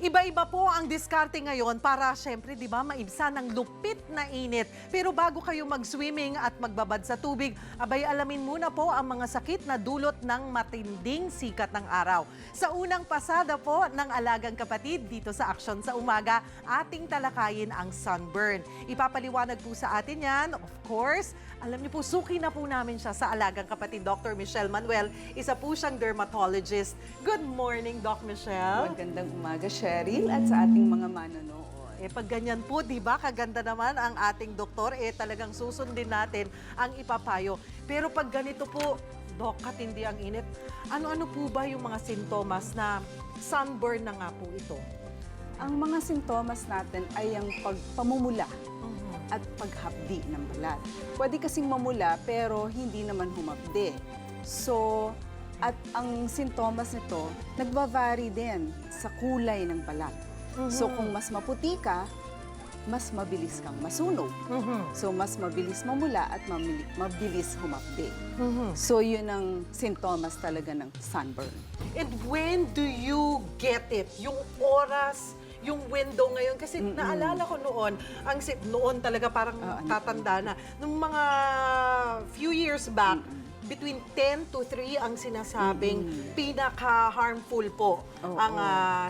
Iba-iba po ang diskarte ngayon para syempre, di ba, maibsan ng lupit na init. Pero bago kayo mag-swimming at magbabad sa tubig, abay alamin muna po ang mga sakit na dulot ng matinding sikat ng araw. Sa unang pasada po ng Alagang Kapatid dito sa Aksyon sa Umaga, ating talakayin ang sunburn. Ipapaliwanag po sa atin yan, of course. Alam niyo po, suki na po namin siya sa Alagang Kapatid, Dr. Michelle Manuel. Isa po siyang dermatologist. Good morning, Doc Michelle. Magandang umaga, Cheryl, at sa ating mga manonood. Pag ganyan po, di ba, kaganda naman ang ating doktor, talagang susundin natin ang ipapayo. Pero pag ganito po, Doc, katindi ang init, ano-ano po ba yung mga sintomas na sunburn na nga po ito? Ang mga sintomas natin ay ang pamumula at paghapdi ng balat. Pwede kasing mamula pero hindi naman humapdi. So, at ang sintomas nito, nagbavari din sa kulay ng balat. So, kung mas maputi ka, mas mabilis kang masunog. So, mas mabilis mamula at mabilis humapdi. So, yun ang sintomas talaga ng sunburn. And when do you get it? Yung oras, yung window ngayon, kasi naalala ko noon, noon talaga parang tatanda na. Nung mga few years back, between 10 to 3 ang sinasabing pinaka-harmful po ang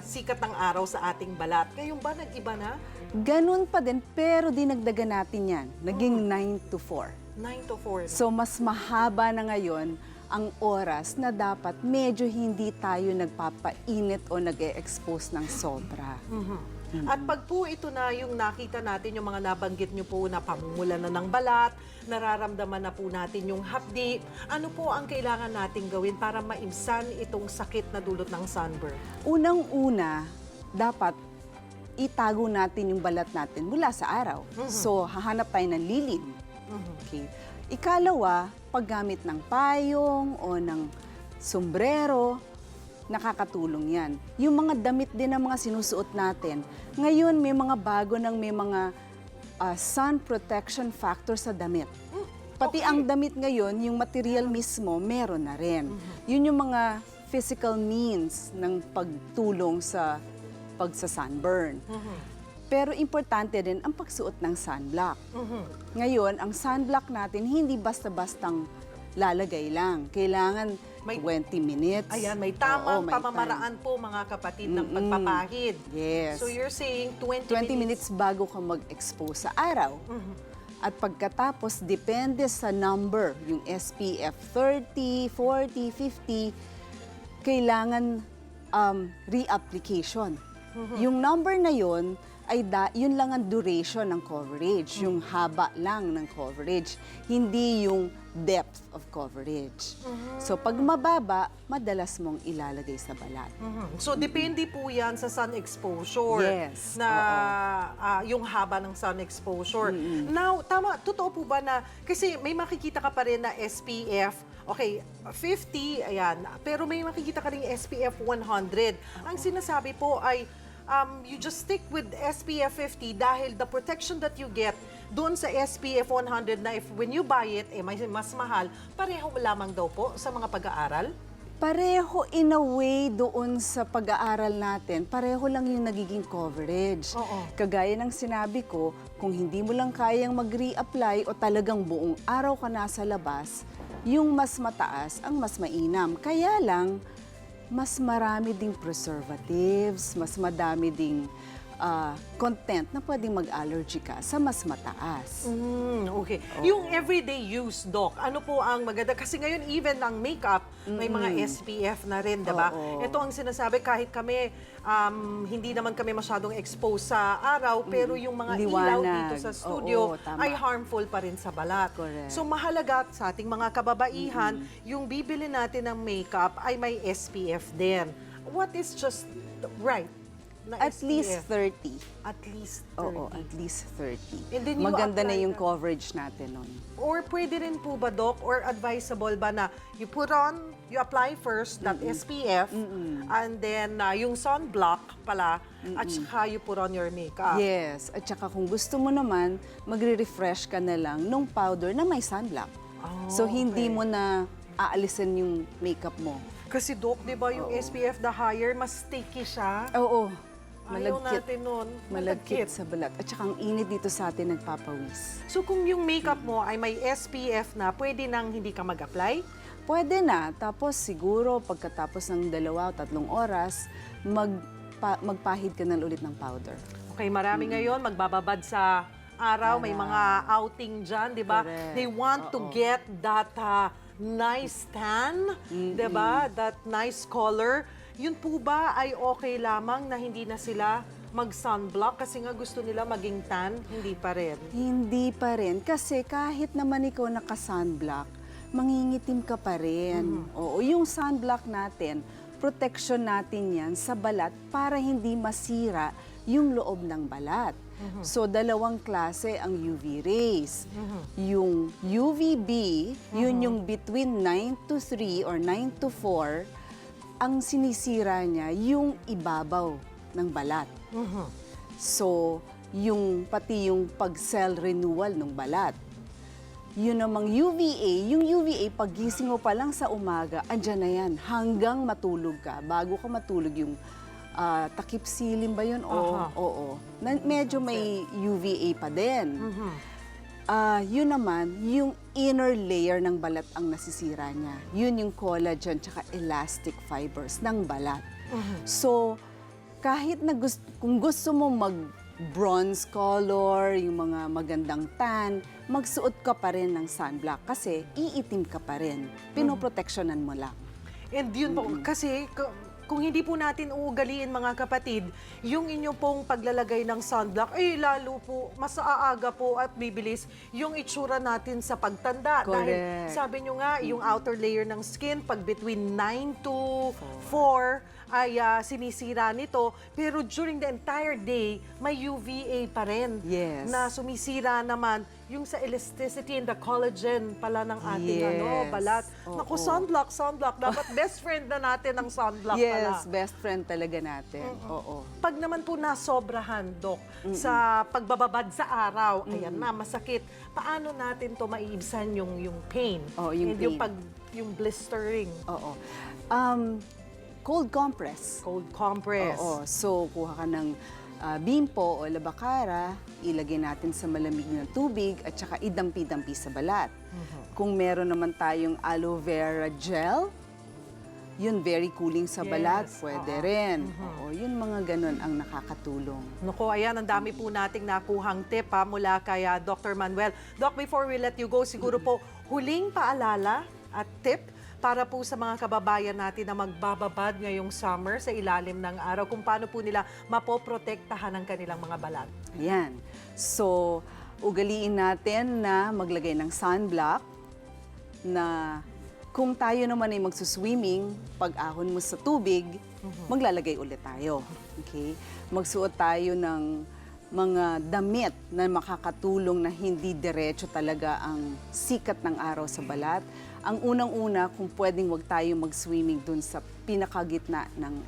sikat ng araw sa ating balat. Ngayon ba, nag-iba na? Ganun pa din, pero dinagdagan natin yan. Naging 9 to 4. 9 to 4. So, mas mahaba na ngayon ang oras na dapat medyo hindi tayo nagpapainit o nag-e-expose ng sobra. At pag po ito na yung nakita natin, yung mga nabanggit nyo po na pamumula na ng balat, nararamdaman na po natin yung hapdi, ano po ang kailangan natin gawin para maibsan itong sakit na dulot ng sunburn? Unang-una, dapat itago natin yung balat natin mula sa araw. So, hahanap tayo ng lilim. Okay. Ikalawa, paggamit ng payong o ng sombrero, nakakatulong yan. Yung mga damit din ng mga sinusuot natin, ngayon may mga bago ng may mga sun protection factor sa damit. Pati ang damit ngayon, yung material mismo, meron na rin. Yun yung mga physical means ng pagtulong sa pagsa-sunburn. Pero importante din ang pagsuot ng sunblock. Ngayon, ang sunblock natin hindi basta-bastang lalagay lang. Kailangan 20 minutes. Ayan, may tamang pamamaraan po mga kapatid ng pagpapahid. Yes. So you're saying 20 minutes bago ka mag-expose sa araw. At pagkatapos, depende sa number, yung SPF 30, 40, 50, kailangan reapplication. Yung number na yun, ay yun lang ang duration ng coverage, yung haba lang ng coverage, hindi yung depth of coverage. So pag mababa, madalas mong ilalagay sa balat. So depende po yan sa sun exposure. Yes. Na yung haba ng sun exposure. Now, totoo po ba na, kasi may makikita ka pa rin na SPF, okay, 50, ayan, pero may makikita ka rin SPF 100. Ang sinasabi po ay, you just stick with SPF 50 dahil the protection that you get doon sa SPF 100 na when you buy it, mas mahal, pareho lamang daw po sa mga pag-aaral? Pareho in a way doon sa pag-aaral natin, pareho lang yung nagiging coverage. Kagaya ng sinabi ko, kung hindi mo lang kayang mag-reapply o talagang buong araw ka nasa labas, yung mas mataas ang mas mainam. Kaya lang, mas marami ding preservatives, mas madami ding content na pwedeng mag-allergy ka sa mas mataas. Okay. Yung everyday use, Doc, ano po ang maganda? Kasi ngayon, even ang makeup, may mga SPF na rin, diba? Ito ang sinasabi, kahit kami, hindi naman kami masyadong exposed sa araw, pero yung mga ilaw dito sa studio ay harmful pa rin sa balat. Correct. So mahalaga sa ating mga kababaihan, yung bibili natin ng makeup ay may SPF din. What is just right? At least 30. At least 30. Oo, at least 30. And then you Maganda na apply yung na. coverage natin nun. Or pwede rin po ba, Doc, or advisable ba na you apply first that SPF, and then yung sunblock pala, at saka you put on your makeup. Yes, at saka kung gusto mo naman, magre-refresh ka na lang nung powder na may sunblock. So hindi mo na aalisin yung makeup mo. Kasi, Doc, di ba yung SPF, the higher, mas sticky siya? Oo. Ayaw natin nun. Malagkit sa balat. At saka ang init dito sa atin nagpapawis. So kung yung makeup mo ay may SPF na, pwede nang hindi ka mag-apply? Pwede na. Tapos siguro pagkatapos ng 2 o 3 oras, magpahid ka na ulit ng powder. Okay, marami ngayon magbababad sa araw, may mga outing dyan, di ba? Correct. They want to get that nice tan, di ba? That nice color. Yun po ba ay okay lamang na hindi na sila mag-sunblock kasi nga gusto nila maging tan? Hindi pa rin. Hindi pa rin. Kasi kahit naman ikaw naka-sunblock, mangingitim ka pa rin. Oo, yung sunblock natin, protection natin yan sa balat para hindi masira yung loob ng balat. So, 2 klase ang UV rays. Yung UVB, yun yung between 9 to 3 or 9 to 4, ang sinisira niya yung ibabaw ng balat. So, pati yung pag-cell renewal ng balat. Yun namang UVA, yung UVA, paggising mo pa lang sa umaga, andyan na yan, hanggang matulog ka. Bago ka matulog yung takip silim ba yun? Oo. Medyo may UVA pa din. Yun naman, yung inner layer ng balat ang nasisira niya. Yun yung collagen tsaka elastic fibers ng balat. So, kahit na kung gusto mo mag-bronze color, yung mga magandang tan, magsuot ka pa rin ng sunblock kasi iitim ka pa rin. Pinoproteksyonan mo lang. And yun po, kasi kung hindi po natin uugaliin mga kapatid, yung inyo pong paglalagay ng sunblock, lalo po, mas aaga po at bibilis yung itsura natin sa pagtanda. Correct. Dahil sabi nyo nga, yung outer layer ng skin, pag between 9 to 4, ay sinisira nito. Pero during the entire day, may UVA pa rin. Yes. Na sumisira naman yung sa elasticity and the collagen pala ng ating Yes. balat. Oo. Naku, sunblock. Dapat best friend na natin ang sunblock pala. Yes, best friend talaga natin. Oo. Pag naman po nasobrahan, Dok, sa pagbababad sa araw, ayan na, masakit. Paano natin to maiibsan yung pain? Oh, yung And pain. yung blistering. Oo. Cold compress. Cold compress. Oo. So, kuha ka ng bimpo o labakara, ilagay natin sa malamig na tubig at saka idampi-dampi sa balat. Kung meron naman tayong aloe vera gel, yun very cooling sa balat, Yes, pwede rin. Oo, yun mga ganun ang nakakatulong. Naku, ayan, ang dami po nating nakuhang tip mula kay Dr. Manuel. Doc, before we let you go, siguro po huling paalala at tip para po sa mga kababayan natin na magbababad ngayong summer sa ilalim ng araw, kung paano po nila mapoprotektahan ang kanilang mga balat. Ayan. So, ugaliin natin na maglagay ng sunblock na kung tayo naman ay magsuswimming, pag ahon mo sa tubig, maglalagay ulit tayo. Okay? Magsuot tayo ng mga damit na makakatulong na hindi diretso talaga ang sikat ng araw sa balat. Ang unang-una, kung pwedeng wag tayo mag-swimming dun sa pinakagitna ng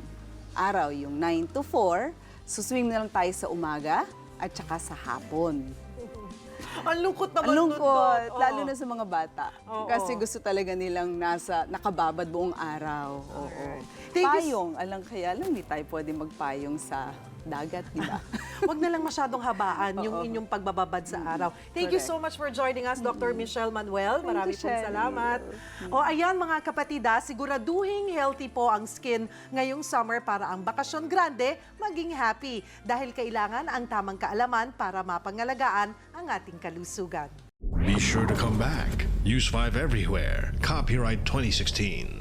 araw, yung 9 to 4, suswim na lang tayo sa umaga at saka sa hapon. Ang lungkot naman Ang nun, lungkot, Doc. lalo na sa mga bata. Oo. Kasi gusto talaga nilang nakababad buong araw. Oo. Thank you. Payong, kaya lang hindi tayo pwede magpayong sa dagat, di ba? Huwag na lang masyadong habaan yung inyong pagbababad sa araw. Thank you Correct. so much for joining us, Dr. Michelle Manuel. Marami you, pong Shelley. salamat. O ayan mga kapatid, siguraduhin healthy po ang skin ngayong summer para ang bakasyon grande maging happy. Dahil kailangan ang tamang kaalaman para mapangalagaan ang ating kalusugan. Be sure to come back. Use 5 everywhere. Copyright 2016.